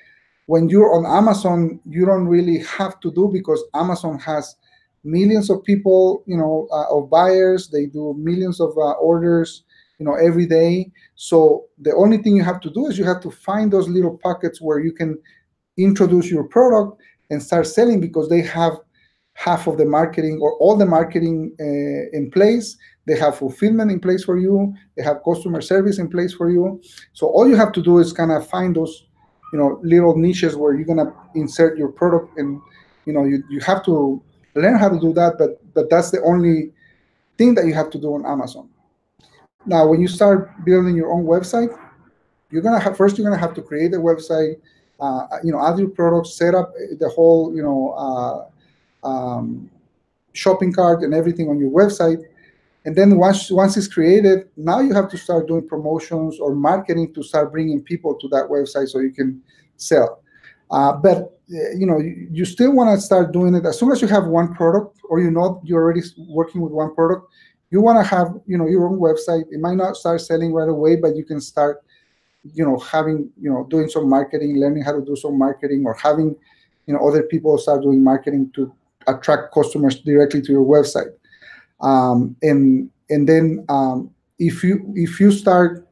when you're on Amazon, you don't really have to do, because Amazon has millions of people, of buyers. They do millions of orders, every day. So the only thing you have to do is you have to find those little pockets where you can introduce your product and start selling, because they have half of the marketing, or all the marketing in place. They have fulfillment in place for you. They have customer service in place for you. So all you have to do is kind of find those, little niches where you're gonna insert your product, and you have to learn how to do that. But that's the only thing that you have to do on Amazon. Now, when you start building your own website, you're gonna have to create a website, add your products, set up the whole, shopping cart and everything on your website. And then once it's created, now you have to start doing promotions or marketing to start bringing people to that website so you can sell. But you still want to start doing it as soon as you have one product, or you're already working with one product. You want to have your own website. It might not start selling right away, but you can start having doing some marketing, learning how to do some marketing, or having other people start doing marketing to attract customers directly to your website. And then if you start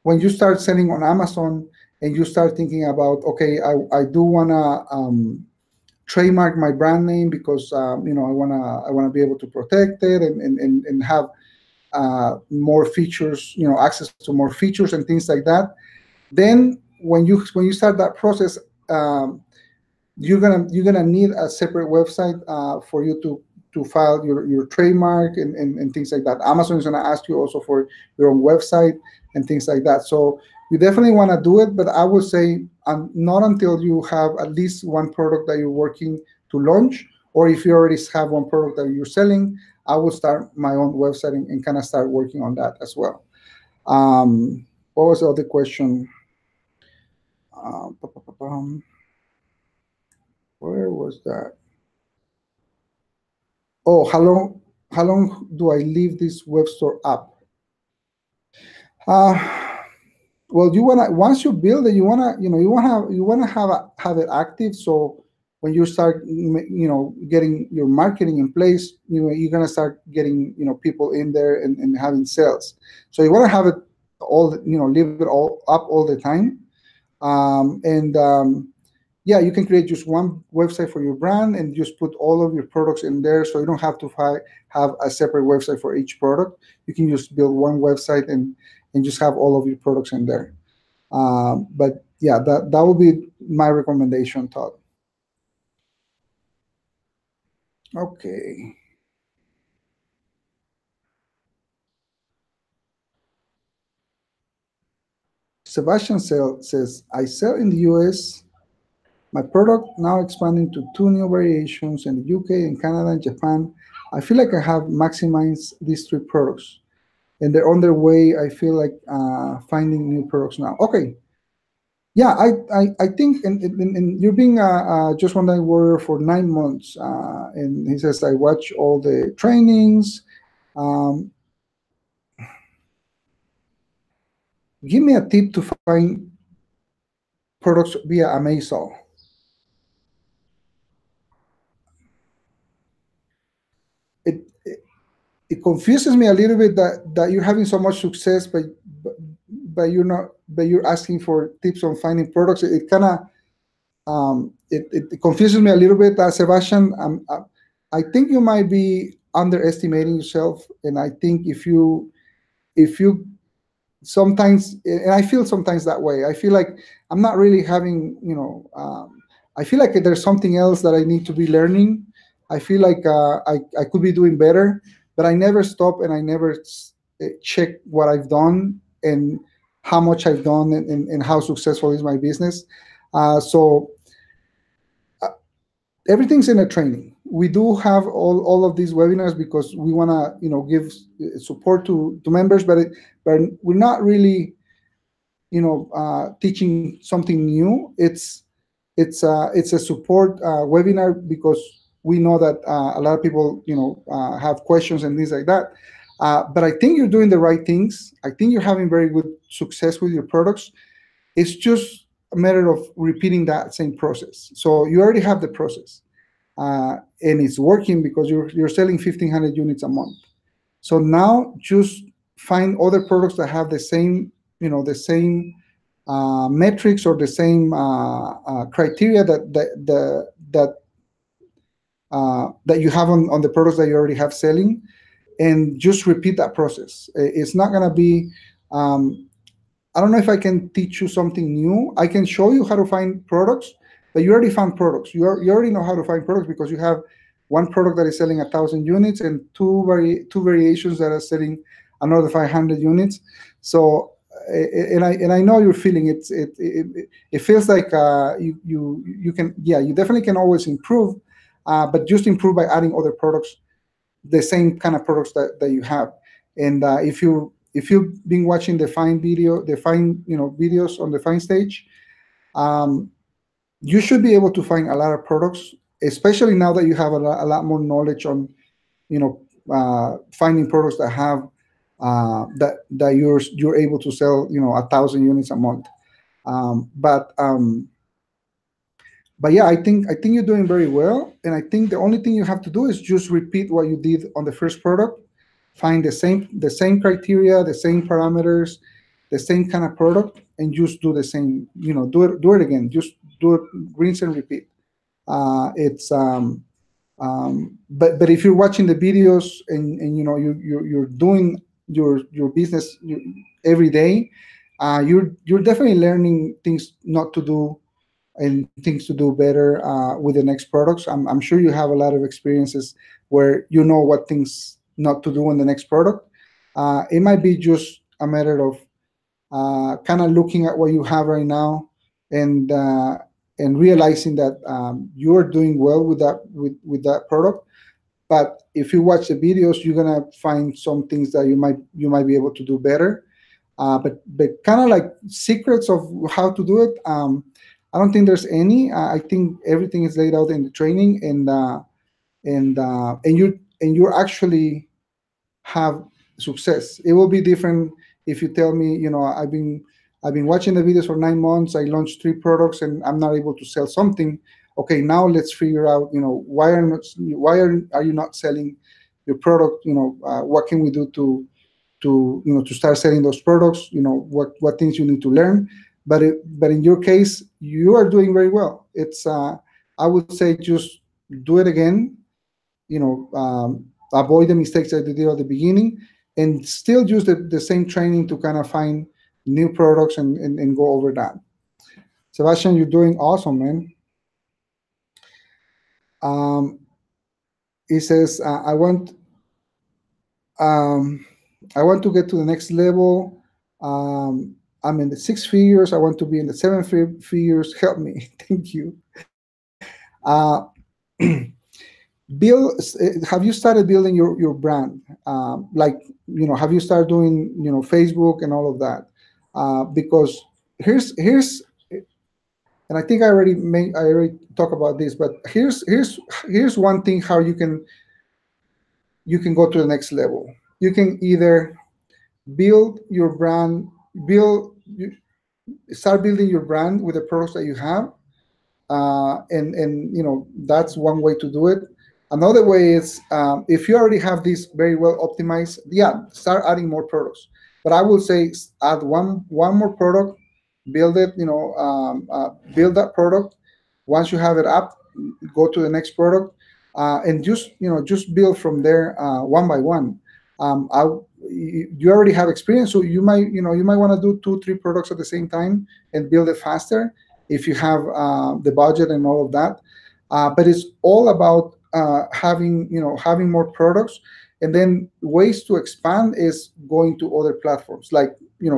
when you start selling on Amazon, and you start thinking about, okay, I do wanna trademark my brand name, because I wanna be able to protect it, and have more features, access to more features and things like that. Then when you start that process, you're gonna need a separate website for you to file your trademark, and things like that. Amazon is gonna ask you also for your own website and things like that. So you definitely want to do it, but I would say not until you have at least one product that you're working to launch, or if you already have one product that you're selling, I will start my own website and kind of start working on that as well. What was the other question? Where was that? Oh, how long do I leave this web store up? Well, you wanna once you build it, you wanna have it active. So when you start, getting your marketing in place, you're gonna start getting, people in there and having sales. So you wanna have it all, leave it all up all the time. And Yeah, you can create just one website for your brand and just put all of your products in there, so you don't have to have a separate website for each product. You can just build one website and just have all of your products in there. But yeah, that would be my recommendation, Todd. Okay. Sebastian says, I sell in the US. My product now expanding to two new variations in the UK and Canada and Japan. I feel like I have maximized these three products and they're on their way. I feel like finding new products now. Okay. Yeah, I think, and you're being just one night warrior for 9 months. And he says, I watch all the trainings. Um, Give me a tip to find products via Amazon. It it confuses me a little bit that you're having so much success, but but you're not, but you're asking for tips on finding products. It kind of it confuses me a little bit, Sebastian. I think you might be underestimating yourself, and I think if you sometimes, and I feel sometimes that way. I feel like I'm not really having, I feel like there's something else that I need to be learning. I feel like I could be doing better, but I never stop and I never check what I've done and how much I've done, and how successful is my business. So everything's in a training. We do have all of these webinars because we want to, give support to members, but we're not really, teaching something new. It's a support webinar because we know that a lot of people, have questions and things like that. But I think you're doing the right things. I think you're having very good success with your products. It's just a matter of repeating that same process. So you already have the process, and it's working because you're selling 1,500 units a month. So now just find other products that have the same, metrics or the same criteria that you have on the products that you already have selling, and just repeat that process. It's not going to be, I don't know if I can teach you something new. I can show you how to find products, but you already found products. You already know how to find products because you have one product that is selling 1,000 units and two variations that are selling another 500 units. So, and I know you're feeling it. It feels like you can, yeah, you definitely can always improve, but just improve by adding other products, the same kind of products that you have. And if you've been watching the Find videos on the Find stage, you should be able to find a lot of products, especially now that you have a lot more knowledge on, finding products that have that you're able to sell, 1,000 units a month. But yeah, I think you're doing very well, and I think the only thing you have to do is just repeat what you did on the first product. Find the same criteria, the same parameters, the same kind of product, and just do the same. Do it again. Just do it, rinse and repeat. It's But if you're watching the videos and you're doing your business every day, you're definitely learning things not to do and things to do better with the next products. I'm sure you have a lot of experiences where you know what things not to do in the next product. It might be just a matter of kind of looking at what you have right now and and realizing that you're doing well with that product. But if you watch the videos, you're gonna find some things that you might be able to do better. But kind of like secrets of how to do it. I don't think there's any. I think everything is laid out in the training, and you actually have success. It will be different if you tell me, I've been watching the videos for 9 months. I launched 3 products, and I'm not able to sell something. Okay, now let's figure out, why are you not selling your product? What can we do to start selling those products? What things you need to learn. But in your case, you are doing very well. It's I would say just do it again. Avoid the mistakes that you did at the beginning, and still use the same training to kind of find new products and go over that. Sebastian, you're doing awesome, man. Um, he says, um, I want to get to the next level. I'm in the 6 figures. I want to be in the 7 figures. Help me. Thank you. Bill, have you started building your brand? Like, have you started doing, Facebook and all of that? Because here's, and I think I already talked about this, but here's one thing how you can go to the next level. You can either build your brand, build, start building your brand with the products that you have, and that's one way to do it. Another way is, if you already have this very well optimized, yeah, start adding more products. But I will say add one more product, build it, build that product. Once you have it up, go to the next product, and just build from there, one by one. You already have experience, so you might want to do 2 3 products at the same time and build it faster if you have the budget and all of that. But it's all about having more products, and then ways to expand is going to other platforms, like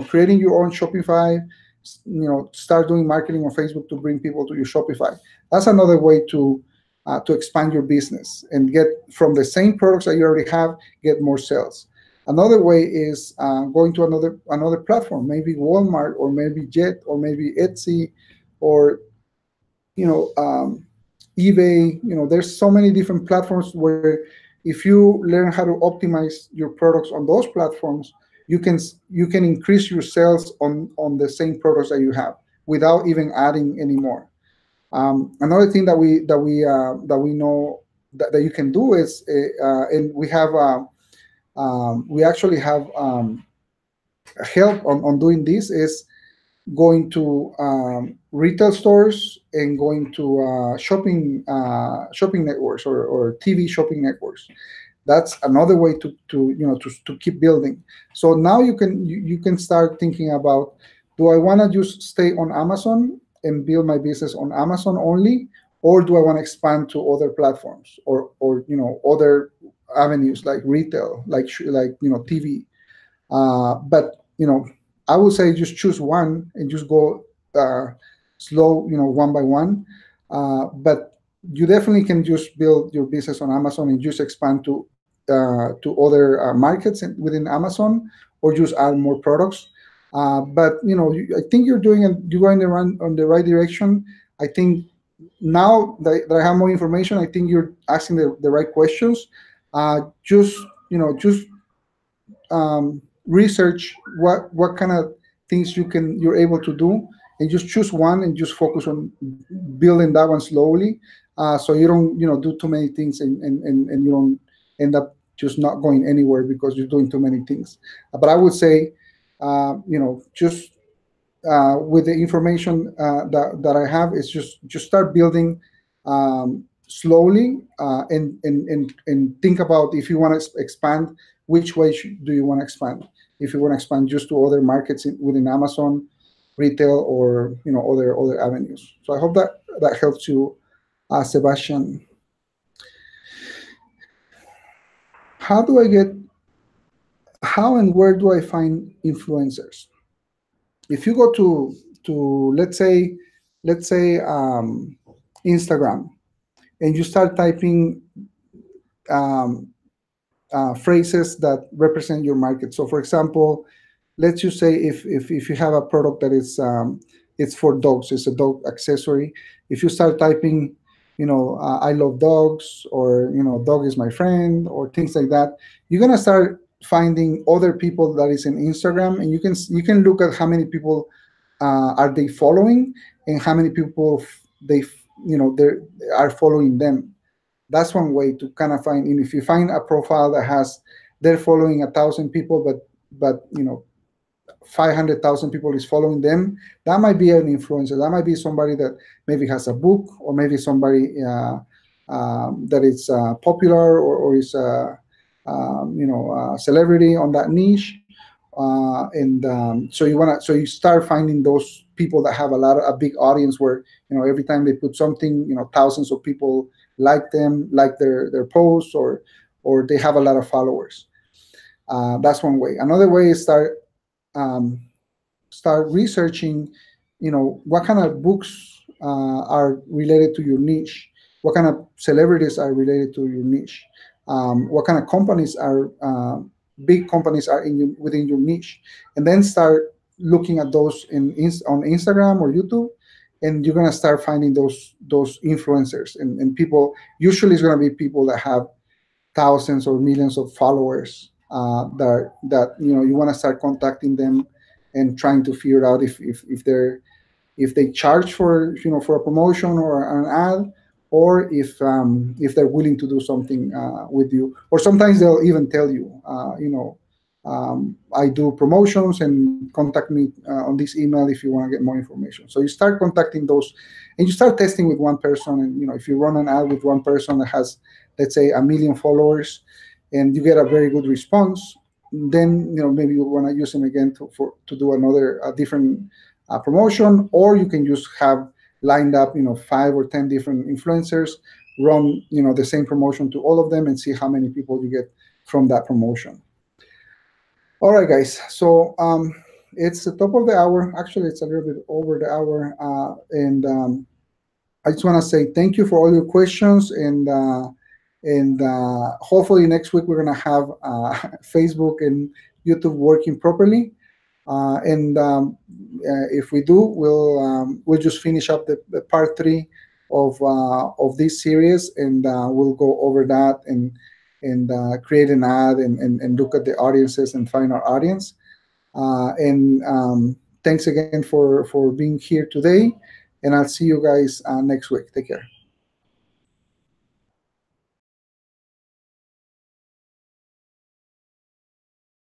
creating your own Shopify. Start doing marketing on Facebook to bring people to your Shopify. That's another way to expand your business and get from the same products that you already have, get more sales. Another way is going to another platform, maybe Walmart, or maybe Jet, or maybe Etsy, or you know um, eBay. There's so many different platforms where, if you learn how to optimize your products on those platforms, you can increase your sales on the same products that you have without even adding any more. Another thing that we know that you can do is, and we actually have help on doing this, is going to retail stores and going to shopping networks, or TV shopping networks. That's another way to keep building. So now you can start thinking about, do I want to just stay on Amazon and build my business on Amazon only, or do I want to expand to other platforms, or other avenues like retail, like TV. But I would say just choose one and just go slow, one by one. But you definitely can just build your business on Amazon and just expand to other markets within Amazon, or just add more products. But I think you're going on the right direction. I think now that I have more information, I think you're asking the right questions. Just research what kind of things you're able to do, and just choose one and just focus on building that one slowly, so you don't do too many things, and you don't end up just not going anywhere because you're doing too many things. But I would say, just with the information that I have, is just start building slowly, and think about, if you want to expand, which way do you want to expand. If you want to expand just to other markets within Amazon, retail, or other avenues. So I hope that helps you, Sebastian. How do I get? How and where do I find influencers? If you go to let's say let's say Instagram, and you start typing um, phrases that represent your market. So, for example, let's just say if you have a product that is it's for dogs, it's a dog accessory. If you start typing, I love dogs, or dog is my friend, or things like that, you're gonna start finding other people that is in Instagram, and you can look at how many people are they following, and how many people they they are following them. That's one way to kind of find. And if you find a profile that has they're following 1,000 people, but 500,000 people is following them, that might be an influencer. That might be somebody that maybe has a book, or maybe somebody that is popular, or is a celebrity on that niche. And so you start finding those people that have a big audience, where every time they put something, thousands of people like them, like their posts, or they have a lot of followers. That's one way. Another way is um, start researching, what kind of books are related to your niche, what kind of celebrities are related to your niche, what kind of companies are big companies are within your niche, and then start looking at those on Instagram or YouTube, and you're gonna start finding those influencers, and people. Usually, it's gonna be people that have thousands or millions of followers, that you want to start contacting them, and trying to figure out if they charge for a promotion or an ad, or if they're willing to do something with you. Or sometimes they'll even tell you, I do promotions, and contact me on this email if you want to get more information. So you start contacting those, and you start testing with one person. And if you run an ad with one person that has, let's say, 1 million followers, and you get a very good response, then maybe you want to use them again to do another different promotion. Or you can just have lined up 5 or 10 different influencers, run the same promotion to all of them, and see how many people you get from that promotion. All right, guys. So it's the top of the hour. Actually, it's a little bit over the hour, and I just want to say thank you for all your questions, and hopefully next week we're gonna have Facebook and YouTube working properly. And if we do, we'll just finish up the part 3 of this series, and we'll go over that, and create an ad, and look at the audiences and find our audience. And thanks again for being here today, and I'll see you guys next week. Take care.